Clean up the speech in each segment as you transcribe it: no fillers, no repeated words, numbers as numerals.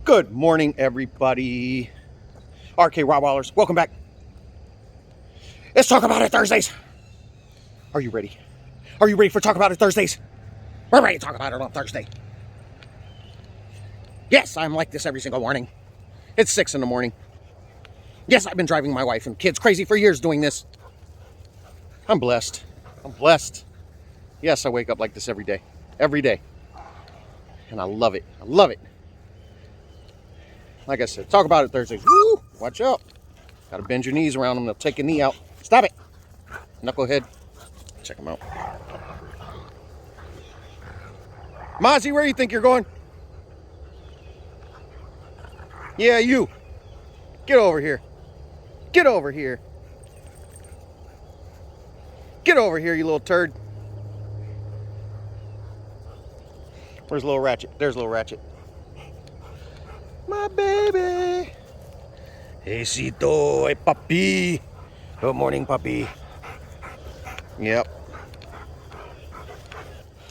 Good morning, everybody. RK Rottweilers, welcome back. Let's talk about it Thursdays. Are you ready? Are you ready for Talk About It Thursdays? We're ready to talk about it on Thursday. Yes, I'm like this every single morning. It's 6 in the morning. Yes, I've been driving my wife and kids crazy for years doing this. I'm blessed. I'm blessed. Yes, I wake up like this every day. Every day. And I love it. I love it. Like I said, Talk About It Thursdays. Woo! Watch out. Gotta bend your knees around them. They'll take a knee out. Stop it. Knucklehead. Check them out. Mozzie, where do you think you're going? Yeah, you. Get over here. Get over here. Get over here, you little turd. Where's little Ratchet? There's little Ratchet. My baby. Hey, Cito. Hey, puppy. Good morning, puppy. Yep.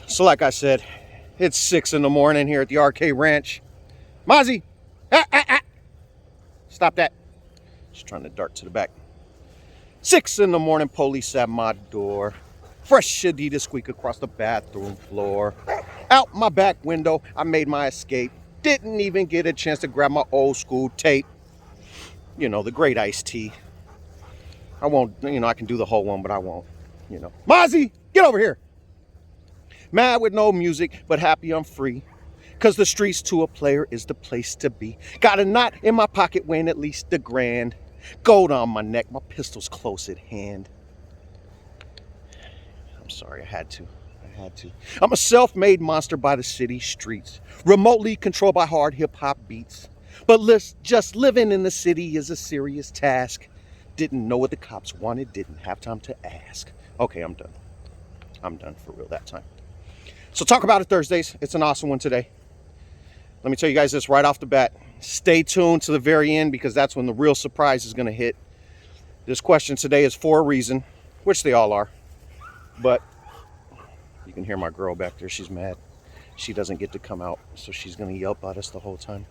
So like I said, it's 6 in the morning here at the RK Ranch. Mozzie. Stop that. Just trying to dart to the back. 6 in the morning, police at my door. Fresh Adidas squeak across the bathroom floor. Out my back window, I made my escape. Didn't even get a chance to grab my old school tape. You know, the great iced tea. I won't, I can do the whole one, but I won't, Mozzie, get over here. Mad with no music, but happy I'm free. Cause the streets to a player is the place to be. Got a knot in my pocket weighing at least $1,000. Gold on my neck, my pistol's close at hand. I'm sorry, I had to. I'm a self-made monster by the city streets, remotely controlled by hard hip-hop beats. But just living in the city is a serious task. Didn't know what the cops wanted, didn't have time to ask. Okay, I'm done. I'm done for real that time. So Talk About It Thursdays. It's an awesome one today. Let me tell you guys this right off the bat. Stay tuned to the very end because that's when the real surprise is going to hit. This question today is for a reason, which they all are. But you can hear my girl back there. She's mad. She doesn't get to come out, so she's going to yelp at us the whole time.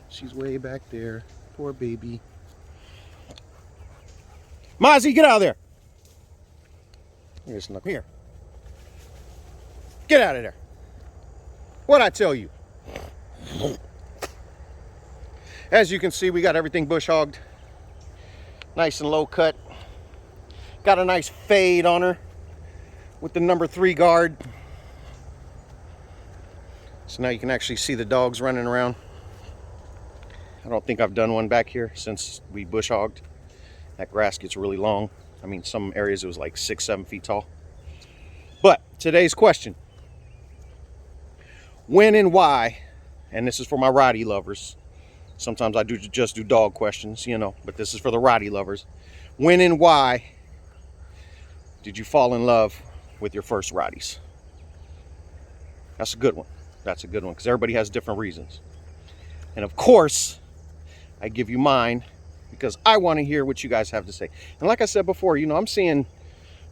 She's way back there. Poor baby. Mozzie, get out of there. Here. Get out of there. What'd I tell you? As you can see, we got everything bush hogged. Nice and low cut. Got a nice fade on her with the number 3 guard. So now you can actually see the dogs running around. I don't think I've done one back here since we bush hogged. That grass gets really long. I mean, some areas it was like 6-7 feet tall. But today's question: when and why, and this is for my Rottie lovers. Sometimes I just do dog questions, but this is for the Rottie lovers. When and why did you fall in love with your first Rotties? That's a good one. That's a good one because everybody has different reasons. And of course, I give you mine because I want to hear what you guys have to say. And like I said before, I'm seeing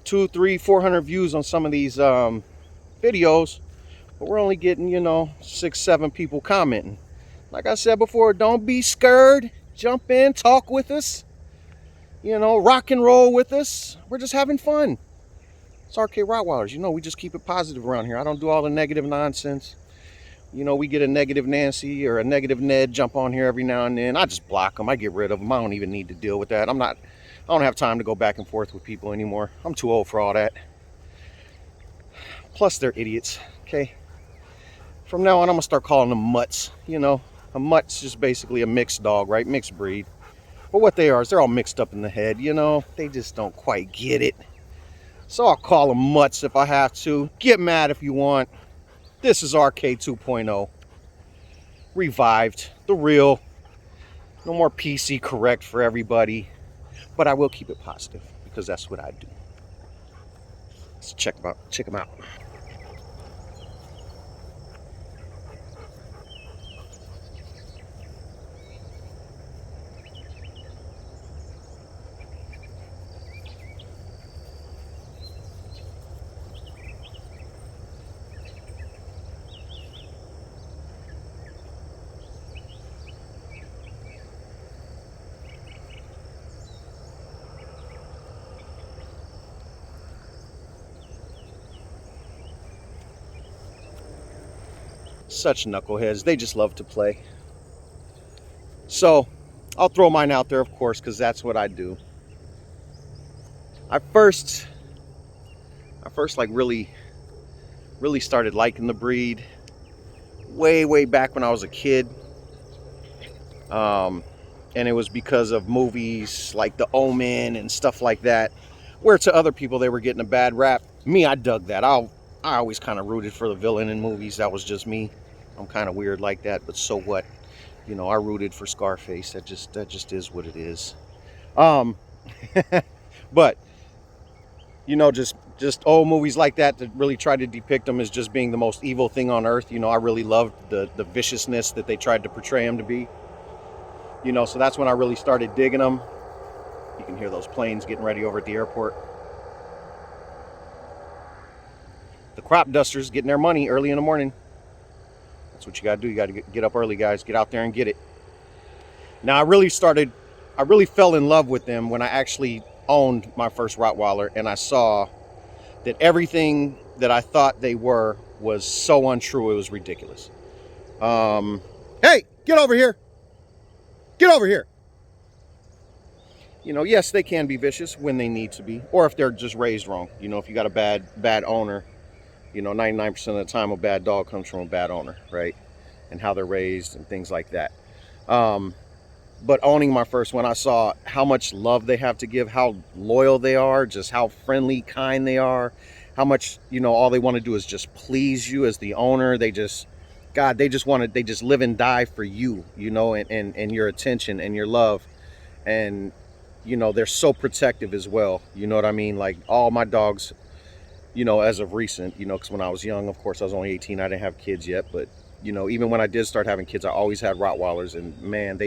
200, 300, 400 views on some of these videos, but we're only getting, 6, 7 people commenting. Like I said before, don't be scared. Jump in, talk with us. Rock and roll with us. We're just having fun. It's RK Rottweilers. We just keep it positive around here. I don't do all the negative nonsense. We get a negative Nancy or a negative Ned jump on here every now and then. I just block them. I get rid of them. I don't even need to deal with that. I don't have time to go back and forth with people anymore. I'm too old for all that. Plus, they're idiots, okay? From now on, I'm going to start calling them mutts, A mutt's just basically a mixed dog, right? Mixed breed. But what they are is they're all mixed up in the head, They just don't quite get it. So I'll call them mutts if I have to. Get mad if you want. This is RK 2.0. Revived. The real. No more PC correct for everybody. But I will keep it positive because that's what I do. Let's check them out. Such knuckleheads. They just love to play. So I'll throw mine out there, of course, because that's what I do. I first like really started liking the breed way back when I was a kid. And it was because of movies like The Omen and stuff like that, where to other people they were getting a bad rap. Me, I dug that. I always kind of rooted for the villain in movies. That was just me. I'm kind of weird like that, but so what? You know, I rooted for Scarface. That just is what it is. But you know, just old movies like that really tried to depict him as just being the most evil thing on earth. You know, I really loved the viciousness that they tried to portray him to be. You know, so that's when I really started digging them. You can hear those planes getting ready over at the airport. The crop dusters getting their money early in the morning. That's what you gotta do. You gotta get up early, guys. Get out there and get it. Now, I really fell in love with them when I actually owned my first Rottweiler, and I saw that everything that I thought they were was so untrue. It was ridiculous. Hey, get over here. Get over here. You know, yes, they can be vicious when they need to be, or if they're just raised wrong. You know, if you got a bad owner, you know, 99% of the time a bad dog comes from a bad owner, right? And how they're raised and things like that. But owning my first one, I saw how much love they have to give, how loyal they are, just how friendly, kind they are, how much, you know, all they want to do is just please you as the owner. They just live and die for you, you know, and your attention and your love. And, you know, they're so protective as well. You know what I mean? Like all my dogs, you know, as of recent, you know, because when I was young, of course, I was only 18. I didn't have kids yet. But, you know, even when I did start having kids, I always had Rottweilers. And, man,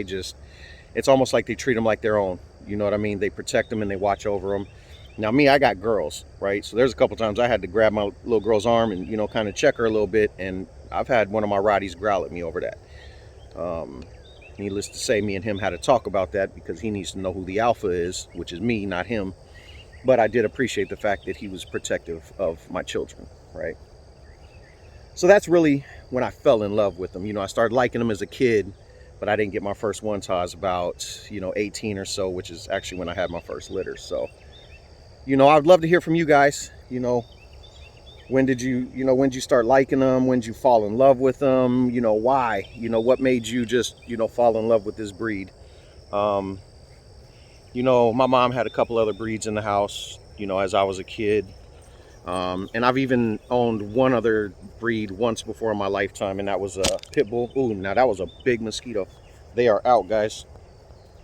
it's almost like they treat them like their own. You know what I mean? They protect them and they watch over them. Now, me, I got girls, right? So there's a couple times I had to grab my little girl's arm and, you know, kind of check her a little bit. And I've had one of my Rotties growl at me over that. Needless to say, me and him had to talk about that because he needs to know who the alpha is, which is me, not him. But I did appreciate the fact that he was protective of my children, right? So that's really when I fell in love with them. You know, I started liking them as a kid, but I didn't get my first one till I was about, you know, 18 or so, which is actually when I had my first litter. So, you know, I'd love to hear from you guys. You know, when did you start liking them? When did you fall in love with them? You know, why? You know, what made you just, you know, fall in love with this breed? You know, my mom had a couple other breeds in the house, you know, as I was a kid. And I've even owned one other breed once before in my lifetime, and that was a pit bull. Ooh, now that was a big mosquito. They are out, guys.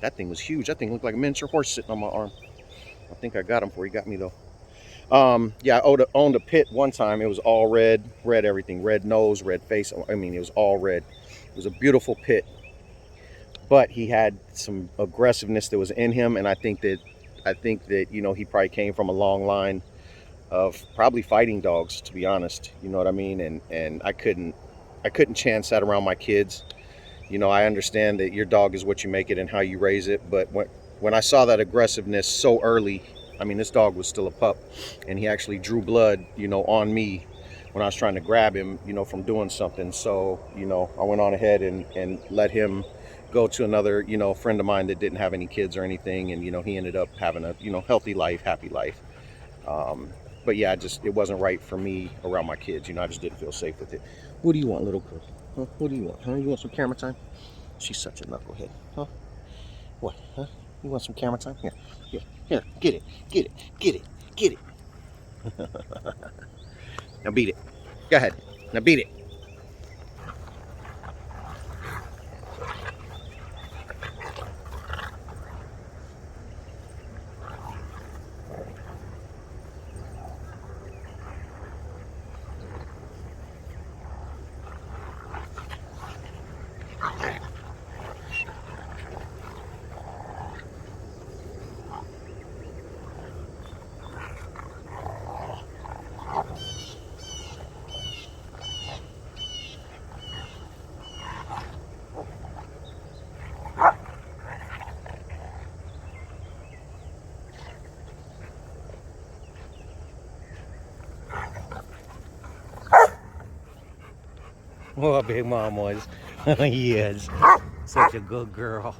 That thing was huge. That thing looked like a miniature horse sitting on my arm. I think I got him before he got me, though. Yeah, I owned a pit one time. It was all red everything. Red nose, red face. I mean, it was all red. It was a beautiful pit. But he had some aggressiveness that was in him, and I think that, you know, he probably came from a long line of probably fighting dogs, to be honest. You know what I mean? And I couldn't chance that around my kids. You know, I understand that your dog is what you make it and how you raise it, but when I saw that aggressiveness so early, I mean, this dog was still a pup, and he actually drew blood, you know, on me when I was trying to grab him, you know, from doing something. So, you know, I went on ahead and let him go to another, you know, friend of mine that didn't have any kids or anything, and, you know, he ended up having a, you know, healthy life, happy life. But yeah, it wasn't right for me around my kids. You know, I just didn't feel safe with it. What do you want, little girl? Huh? What do you want? Huh? You want some camera time? She's such a knucklehead. Huh? What? Huh? You want some camera time? Here. Get it. Now beat it. Go ahead. Now beat it. Oh, Big Mama is. Yes. Such a good girl.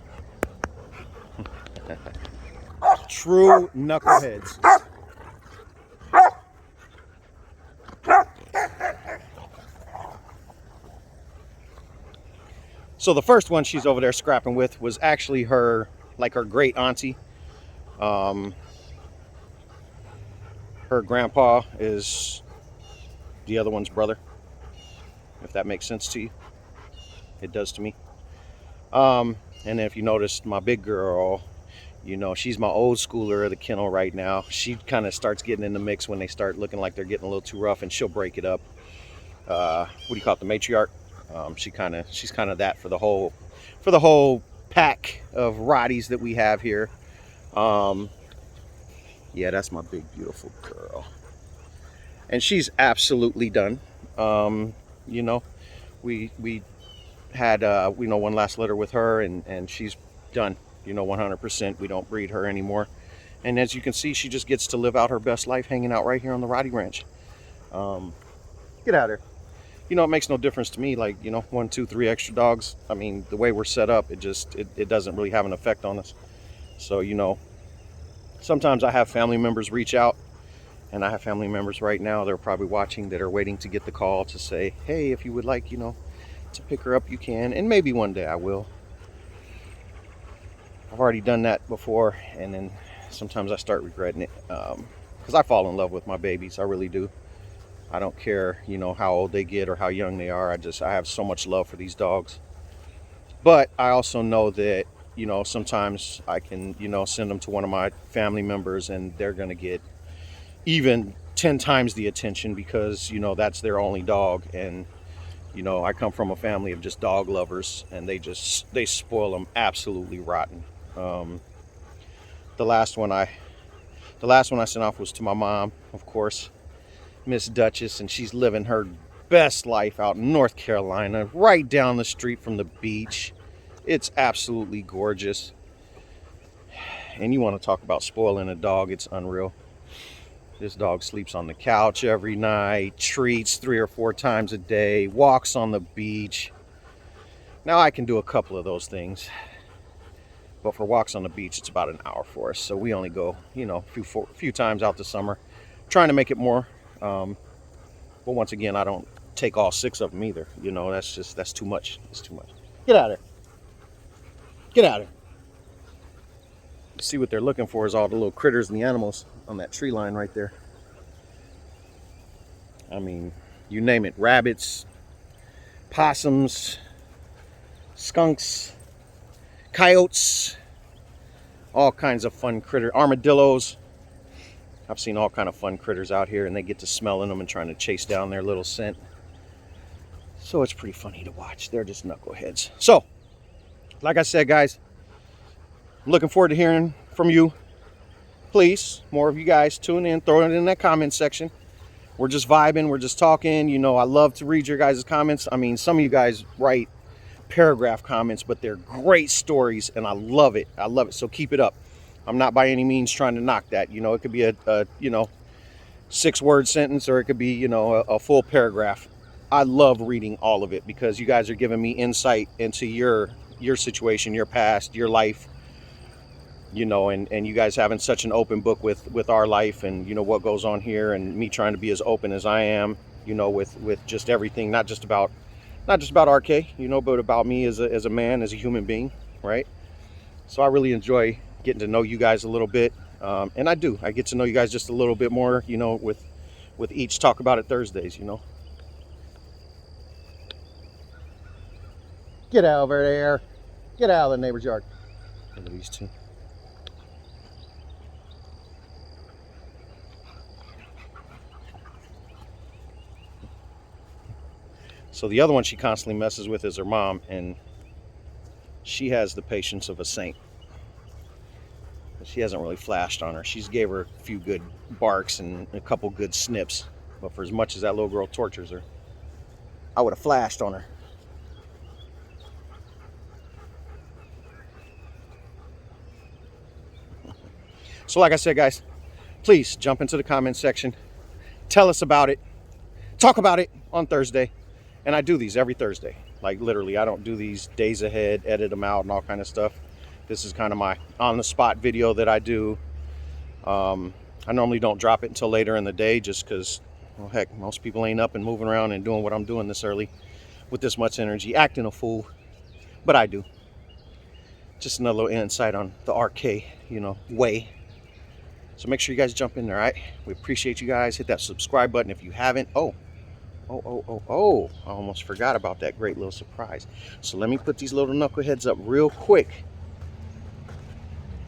True knuckleheads. So the first one she's over there scrapping with was actually her, like her great auntie. Her grandpa is the other one's brother, if that makes sense to you. It does to me. And then if you noticed, my big girl, you know, she's my old schooler of the kennel right now. She kind of starts getting in the mix when they start looking like they're getting a little too rough, and she'll break it up. What do you call it? The matriarch. She's kind of that for the whole pack of Rotties that we have here. Yeah, that's my big beautiful girl, and she's absolutely done. You know, we had one last litter with her, and she's done. 100%. We don't breed her anymore, and as you can see, she just gets to live out her best life hanging out right here on the Rottie Ranch. Get out of here. It makes no difference to me. Like, 1, 2, 3 extra dogs. I mean, the way we're set up, it doesn't really have an effect on us. So, sometimes I have family members reach out, and I have family members right now, they're probably watching, that are waiting to get the call to say, hey, if you would like, to pick her up, you can. And maybe one day I will. I've already done that before, and then sometimes I start regretting it, because I fall in love with my babies. I really do. I don't care, how old they get or how young they are. I have so much love for these dogs. But I also know that, sometimes I can, send them to one of my family members, and they're going to get even 10 times the attention because, that's their only dog. And, I come from a family of just dog lovers, and they spoil them absolutely rotten. The last one I sent off was to my mom, of course, Miss Duchess, and she's living her best life out in North Carolina, right down the street from the beach. It's absolutely gorgeous. And you want to talk about spoiling a dog, it's unreal. This dog sleeps on the couch every night, treats 3 or 4 times a day, walks on the beach. Now I can do a couple of those things, but for walks on the beach, it's about an hour for us. So we only go, a few times out the summer, trying to make it more. But once again, I don't take all 6 of them either. That's too much. It's too much. Get out of there. Get out of there. See, what they're looking for is all the little critters and the animals on that tree line right there. I mean, you name it. Rabbits, possums, skunks, coyotes, all kinds of fun critters. Armadillos. I've seen all kind of fun critters out here, and they get to smelling them and trying to chase down their little scent. So it's pretty funny to watch. They're just knuckleheads. So, like I said, guys, I'm looking forward to hearing from you. Please, more of you guys tune in, throw it in that comment section. We're just vibing, we're just talking. I love to read your guys' comments. I mean, some of you guys write paragraph comments, but they're great stories, and I love it. I love it. So keep it up. I'm not by any means trying to knock that. It could be a 6-word sentence, or it could be, a full paragraph. I love reading all of it because you guys are giving me insight into your situation, your past, your life, and you guys having such an open book with our life and, what goes on here, and me trying to be as open as I am, with just everything, not just about RK, but about me as a man, as a human being, right? So I really enjoy getting to know you guys a little bit, and I get to know you guys just a little bit more, with each Talk About It Thursdays. Get out over there. Get out of the neighbor's yard. Look at these two. So the other one she constantly messes with is her mom, and she has the patience of a saint. She hasn't really flashed on her. She's gave her a few good barks and a couple good snips, but for as much as that little girl tortures her, I would have flashed on her. So like I said, guys, please jump into the comment section. Tell us about it. Talk about it on Thursday. And I do these every Thursday. Like literally, I don't do these days ahead, edit them out and all kind of stuff. This is kind of my on-the-spot video that I do. I normally don't drop it until later in the day just because, well, heck, most people ain't up and moving around and doing what I'm doing this early with this much energy, acting a fool. But I do. Just another little insight on the RK, way. So make sure you guys jump in there, all right? We appreciate you guys. Hit that subscribe button if you haven't. Oh, I almost forgot about that great little surprise. So let me put these little knuckleheads up real quick.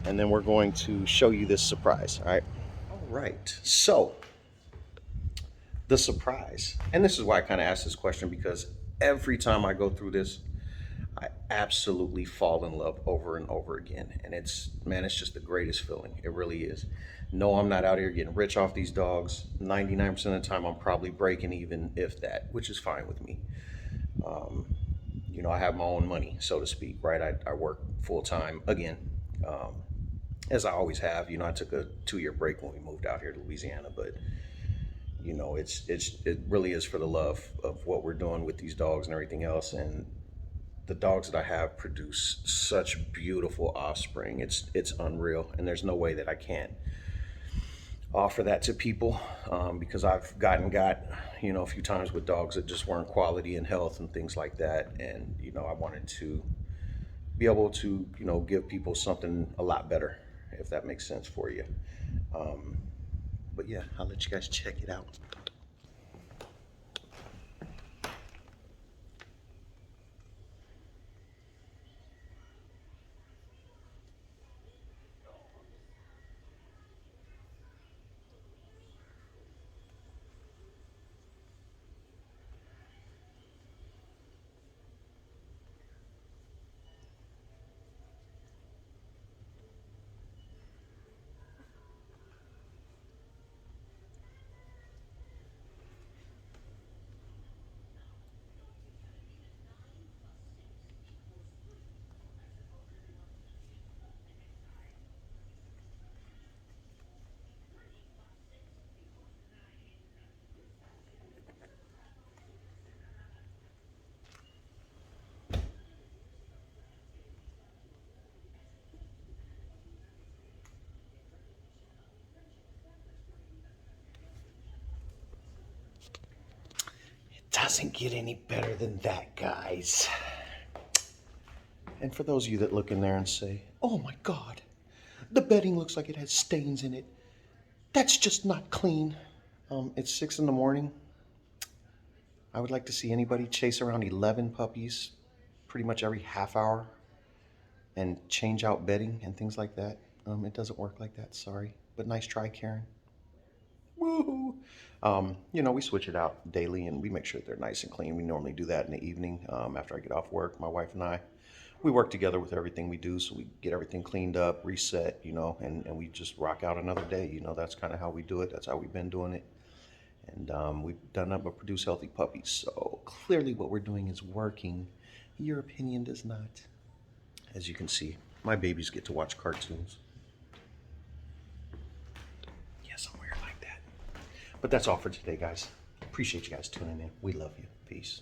And then we're going to show you this surprise, all right? All right, so the surprise. And this is why I kind of asked this question, because every time I go through this, I absolutely fall in love over and over again. And it's just the greatest feeling. It really is. No, I'm not out here getting rich off these dogs. 99% of the time, I'm probably breaking even, if that, which is fine with me. I have my own money, so to speak, right? I work full time again, as I always have. I took a 2-year break when we moved out here to Louisiana, but it really is for the love of what we're doing with these dogs and everything else. And the dogs that I have produce such beautiful offspring. It's unreal, and there's no way that I can't offer that to people, because I've got a few times with dogs that just weren't quality in health and things like that. And I wanted to be able to give people something a lot better, if that makes sense for you. But yeah, I'll let you guys check it out. Doesn't get any better than that, guys. And for those of you that look in there and say, oh my God, the bedding looks like it has stains in it. That's just not clean. It's 6 in the morning. I would like to see anybody chase around 11 puppies pretty much every half hour and change out bedding and things like that. It doesn't work like that, sorry. But nice try, Karen. Woohoo! We switch it out daily and we make sure that they're nice and clean. We normally do that in the evening after I get off work. My wife and I, we work together with everything we do, so we get everything cleaned up, reset, and we just rock out another day. That's kind of how we do it. That's how we've been doing it. And we've done nothing but produce healthy puppies. So clearly what we're doing is working. Your opinion does not. As you can see, my babies get to watch cartoons. Yes, I'm weird like that. But that's all for today, guys. Appreciate you guys tuning in. We love you. Peace.